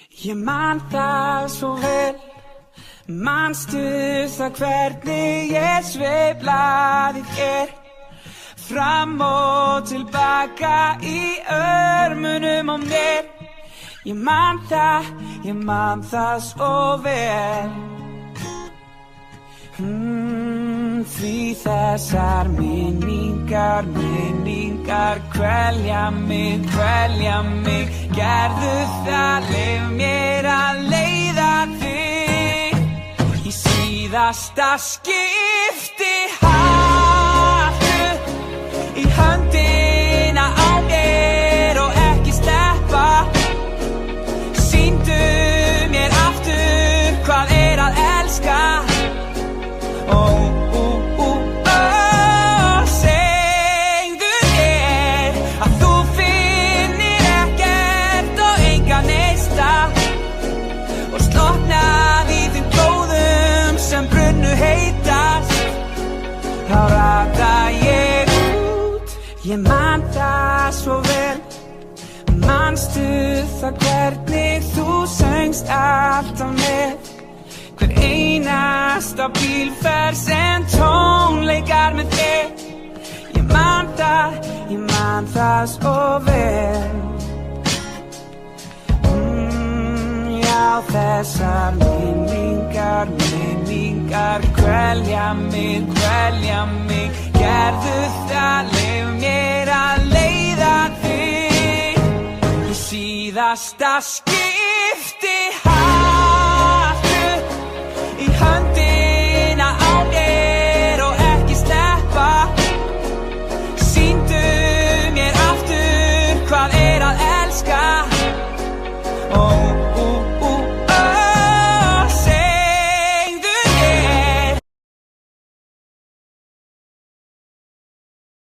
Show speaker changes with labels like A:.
A: Ég man það svo vel, manstu það hvernig ég sveiflaði þér fram og tilbaka í örmunum á mér. Ég man það svo vel. Því þessar minningar kvelja mig, gerðu það, leyf mér að leiða þig í síðasta skipti. Haltu í höndina á mér og ekki sleppa, sýndu mér aftur hvað að elska. Segðu mér að þú finnir ekkert og enga neista og slokknað í þeim glóðum sem brunnu heitast. Þá rata ég út. Ég man það svo vel, manstu það hvernig þú söngst alltaf með hver einasta bílferð sem tónleikar með þig. Ég man það svo vel. Já, þessar minningar kvelja mig, gerðu það, leyf mér að leiða þig í síðasta skipti. Haltu í höndina